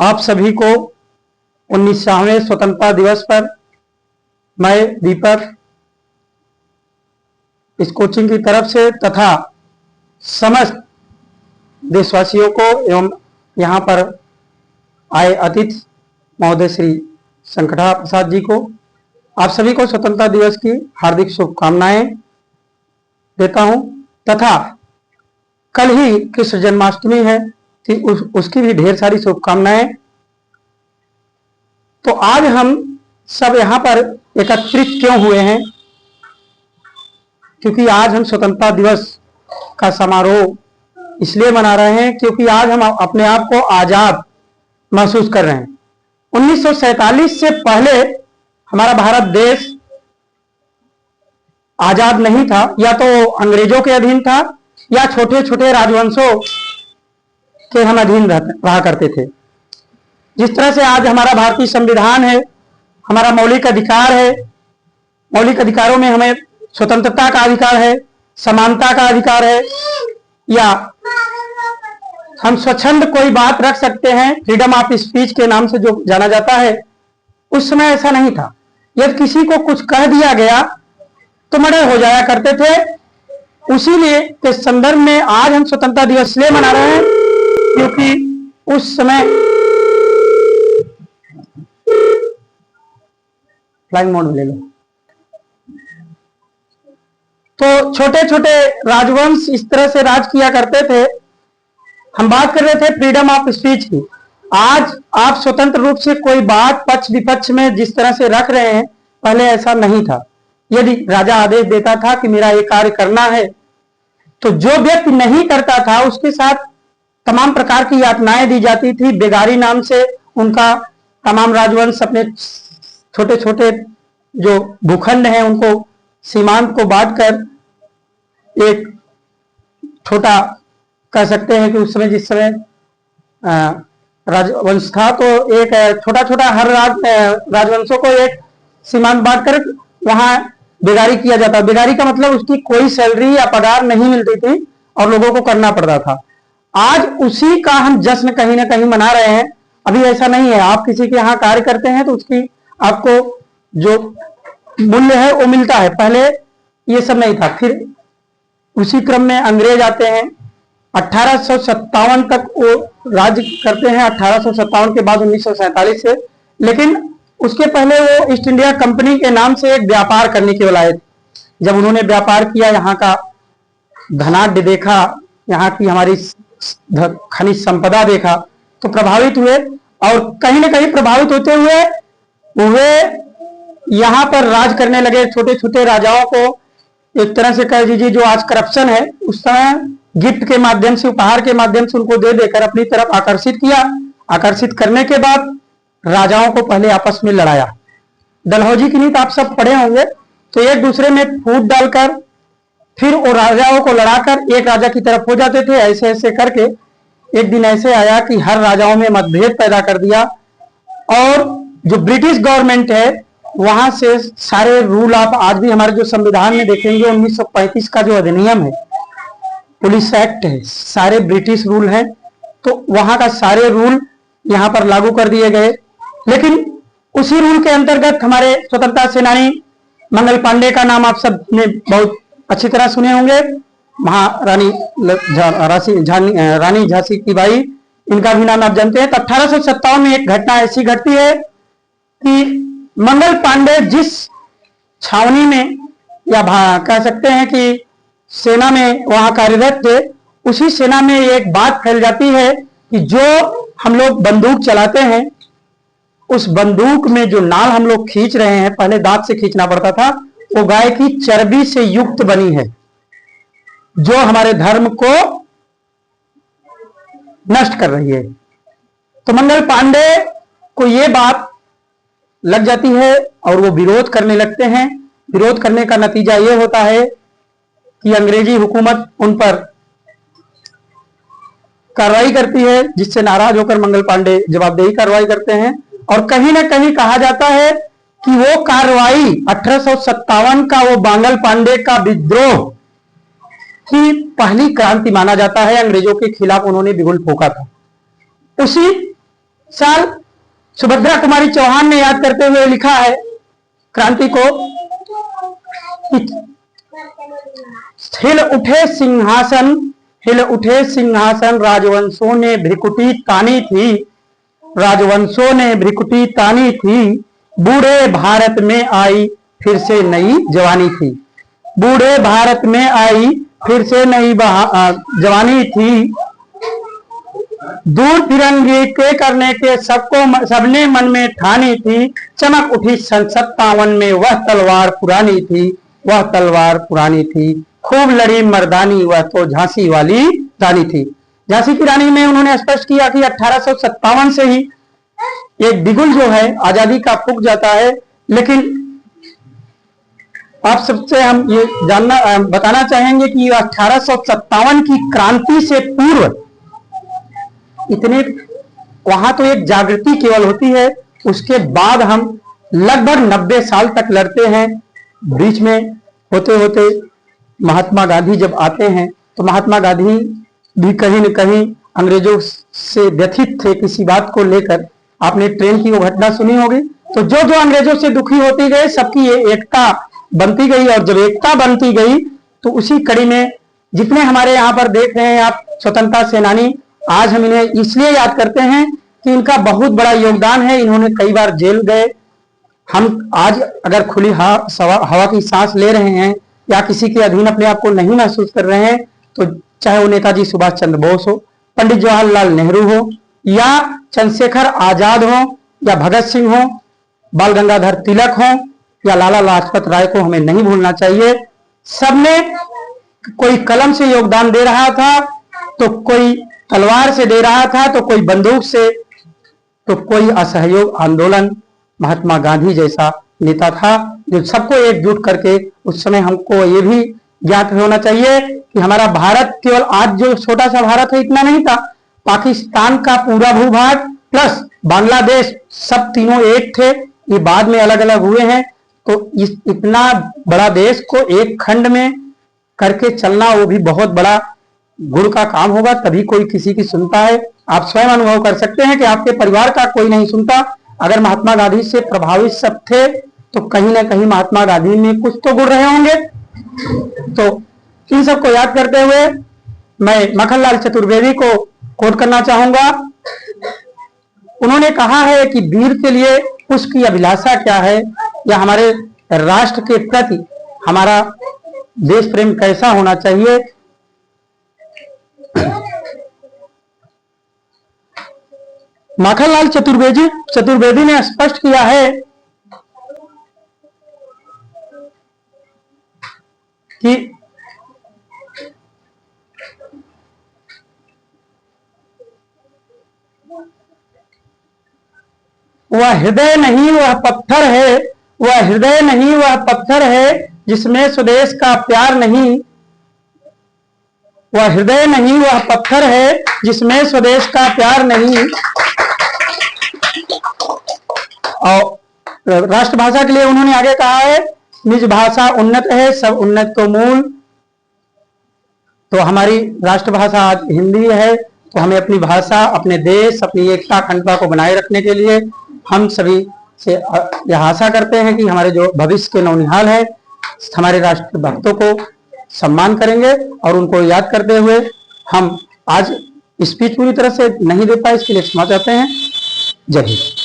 आप सभी को 19वें स्वतंत्रता दिवस पर मैं दीपक इस कोचिंग की तरफ से तथा समस्त देशवासियों को एवं यहाँ पर आए अतिथि महोदय श्री संकटा प्रसाद जी को आप सभी को स्वतंत्रता दिवस की हार्दिक शुभकामनाएं देता हूं तथा कल ही कृष्ण जन्माष्टमी है कि उसकी भी ढेर सारी शुभकामनाएं। तो आज हम सब यहाँ पर एकत्रित क्यों हुए हैं? क्योंकि आज हम स्वतंत्रता दिवस का समारोह इसलिए मना रहे हैं क्योंकि आज हम अपने आप को आजाद महसूस कर रहे हैं। 1947 से पहले हमारा भारत देश आजाद नहीं था, या तो अंग्रेजों के अधीन था या छोटे छोटे राजवंशों के हम अधीन रहा करते थे। जिस तरह से आज हमारा भारतीय संविधान है, हमारा मौलिक अधिकार है, मौलिक अधिकारों में हमें स्वतंत्रता का अधिकार है, समानता का अधिकार है, या हम स्वच्छंद कोई बात रख सकते हैं, फ्रीडम ऑफ स्पीच के नाम से जो जाना जाता है। उस समय ऐसा नहीं था। यदि किसी को कुछ कह दिया गया तो मर्डर हो जाया करते थे। उसीलिए के संदर्भ में आज हम स्वतंत्रता दिवस इसलिए मना रहे हैं क्योंकि उस समय फ्लाइंग मोड में ले लो। तो छोटे छोटे राजवंश इस तरह से राज किया करते थे। हम बात कर रहे थे फ्रीडम ऑफ स्पीच की। आज आप स्वतंत्र रूप से कोई बात पक्ष विपक्ष में जिस तरह से रख रहे हैं, पहले ऐसा नहीं था। यदि राजा आदेश देता था कि मेरा ये कार्य करना है, तो जो व्यक्ति नहीं करता था उसके साथ तमाम प्रकार की यातनाएं दी जाती थी। बेगारी नाम से उनका तमाम राजवंश अपने छोटे छोटे जो भूखंड हैं उनको सीमांत को बांटकर एक छोटा कह सकते हैं कि उस समय जिस समय राजवंश था तो एक छोटा छोटा हर राजवंशों को एक सीमांत बांटकर वहां बेगारी किया जाता। बेगारी का मतलब उसकी कोई सैलरी या पगार नहीं मिलती थी और लोगों को करना पड़ता था। आज उसी का हम जश्न कहीं ना कहीं मना रहे हैं। अभी ऐसा नहीं है, आप किसी के यहाँ कार्य करते हैं तो उसकी आपको जो मूल्य है वो मिलता है। पहले ये सब नहीं था। फिर उसी क्रम में अंग्रेज आते हैं। 1857 तक वो राज्य करते हैं, 1857 के बाद 1947 से। लेकिन उसके पहले वो ईस्ट इंडिया कंपनी के नाम से एक व्यापार करने केवल आए थे। जब उन्होंने व्यापार किया, यहाँ का धनाढ्य देखा, यहाँ की हमारी खनिज संपदा देखा तो प्रभावित हुए, और कहीं ना कहीं प्रभावित होते हुए वे यहाँ पर राज करने लगे। छोटे छोटे राजाओं को एक तरह से कह दीजिए जो आज करप्शन है, उस समय गिफ्ट के माध्यम से, उपहार के माध्यम से उनको दे देकर अपनी तरफ आकर्षित किया। आकर्षित करने के बाद राजाओं को पहले आपस में लड़ाया। डलहौजी की नीति आप सब पढ़े होंगे। तो एक दूसरे में फूट डालकर फिर वो राजाओं को लड़ाकर एक राजा की तरफ हो जाते थे। ऐसे ऐसे करके एक दिन ऐसे आया कि हर राजाओं में मतभेद पैदा कर दिया, और जो ब्रिटिश गवर्नमेंट है वहां से सारे रूल आप आज भी हमारे जो संविधान में देखेंगे 1935 का जो अधिनियम है, पुलिस एक्ट है, सारे ब्रिटिश रूल हैं। तो वहां का सारे रूल यहाँ पर लागू कर दिए गए। लेकिन उसी रूल के अंतर्गत हमारे स्वतंत्रता सेनानी मंगल पांडे का नाम आप सब ने बहुत अच्छी तरह सुने होंगे। महारानी रानी झांसी की बाई, इनका भी नाम आप जानते हैं। तो 1857 में एक घटना ऐसी घटती है कि मंगल पांडे जिस छावनी में या कह सकते हैं कि सेना में वहां कार्यरत थे, उसी सेना में एक बात फैल जाती है कि जो हम लोग बंदूक चलाते हैं, उस बंदूक में जो नाल हम लोग खींच रहे हैं, पहले दांत से खींचना पड़ता था, वो गाय की चर्बी से युक्त बनी है, जो हमारे धर्म को नष्ट कर रही है। तो मंगल पांडे को ये बात लग जाती है और वो विरोध करने लगते हैं। विरोध करने का नतीजा ये होता है कि अंग्रेजी हुकूमत उन पर कार्रवाई करती है, जिससे नाराज होकर मंगल पांडे जवाबदेही कार्रवाई करते हैं। और कहीं ना कहीं कहा जाता है कि वो कार्रवाई 1857 का वो मंगल पांडे का विद्रोह की पहली क्रांति माना जाता है। अंग्रेजों के खिलाफ उन्होंने बिगुल फूंका था। उसी साल सुभद्रा कुमारी चौहान ने याद करते हुए लिखा है क्रांति को, हिल उठे सिंहासन, हिल उठे सिंहासन, राजवंशों ने भ्रिकुटी तानी थी, राजवंशों ने भ्रिकुटी तानी थी, बूढ़े भारत में आई फिर से नई जवानी थी, बूढ़े भारत में आई फिर से नई जवानी थी, दूर तिरंगे के करने के सबको सबने मन में ठानी थी, चमक उठी सन 57 में वह तलवार पुरानी थी, वह तलवार पुरानी थी, खूब लड़ी मर्दानी वह तो झांसी वाली रानी थी। झांसी की रानी में उन्होंने स्पष्ट किया कि 1857 से ही एक बिगुल जो है आजादी का फूक जाता है। लेकिन आप सबसे हम ये बताना चाहेंगे कि 1857 की क्रांति से पूर्व इतने वहां तो एक जागृति केवल होती है, उसके बाद हम लगभग 90 साल तक लड़ते हैं। बीच में होते होते महात्मा गांधी जब आते हैं तो महात्मा गांधी भी कहीं न कहीं अंग्रेजों से व्यथित थे किसी बात को लेकर। आपने ट्रेन की वो घटना सुनी होगी। तो जो जो अंग्रेजों से दुखी होती गए सबकी एकता बनती गई, और जब एकता बनती गई तो उसी कड़ी में जितने हमारे यहाँ पर देख रहे हैं आप स्वतंत्रता सेनानी, आज हम इन्हें इसलिए याद करते हैं कि इनका बहुत बड़ा योगदान है। इन्होंने कई बार जेल गए। हम आज अगर खुली हवा की सांस ले रहे हैं या किसी के अधीन अपने आप को नहीं महसूस कर रहे हैं, तो चाहे वो नेताजी सुभाष चंद्र बोस हो, पंडित जवाहरलाल नेहरू हो, या चंद्रशेखर आजाद हो, या भगत सिंह हो, बाल गंगाधर तिलक हो, या लाला लाजपत राय को हमें नहीं भूलना चाहिए। सबने कोई कलम से योगदान दे रहा था, तो कोई तलवार से दे रहा था, तो कोई बंदूक से, तो कोई असहयोग आंदोलन। महात्मा गांधी जैसा नेता था जो सबको एकजुट करके, उस समय हमको ये भी ज्ञात होना चाहिए कि हमारा भारत केवल आज जो छोटा सा भारत है इतना नहीं था, पाकिस्तान का पूरा भूभाग प्लस बांग्लादेश सब तीनों एक थे। ये बाद में अलग अलग हुए हैं। तो इस इतना बड़ा देश को एक खंड में करके चलना वो भी बहुत बड़ा गुण का काम होगा, तभी कोई किसी की सुनता है। आप स्वयं अनुभव कर सकते हैं कि आपके परिवार का कोई नहीं सुनता। अगर महात्मा गांधी से प्रभावित सब थे तो कहीं ना कहीं महात्मा गांधी में कुछ तो गुण रहे होंगे। तो इन सबको याद करते हुए मैं मक्खनलाल चतुर्वेदी को कोट करना चाहूंगा। उन्होंने कहा है कि वीर के लिए उसकी अभिलाषा क्या है, या हमारे राष्ट्र के प्रति हमारा देश प्रेम कैसा होना चाहिए। माखनलाल चतुर्वेदी ने स्पष्ट किया है कि वह हृदय नहीं वह पत्थर है, वह हृदय नहीं वह पत्थर है जिसमें स्वदेश का प्यार नहीं, वह हृदय नहीं वह पत्थर है जिसमें स्वदेश का प्यार नहीं। और राष्ट्रभाषा के लिए उन्होंने आगे कहा है, निज भाषा उन्नत है सब उन्नत को मूल। तो हमारी राष्ट्रभाषा आज हिंदी है, तो हमें अपनी भाषा, अपने देश, अपनी एकता अखंडता को बनाए रखने के लिए हम सभी से यह आशा करते हैं कि हमारे जो भविष्य के नौनिहाल है हमारे राष्ट्र भक्तों को सम्मान करेंगे। और उनको याद करते हुए हम आज स्पीच पूरी तरह से नहीं दे पाए, इसके लिए क्षमा चाहते हैं। जय हिंद।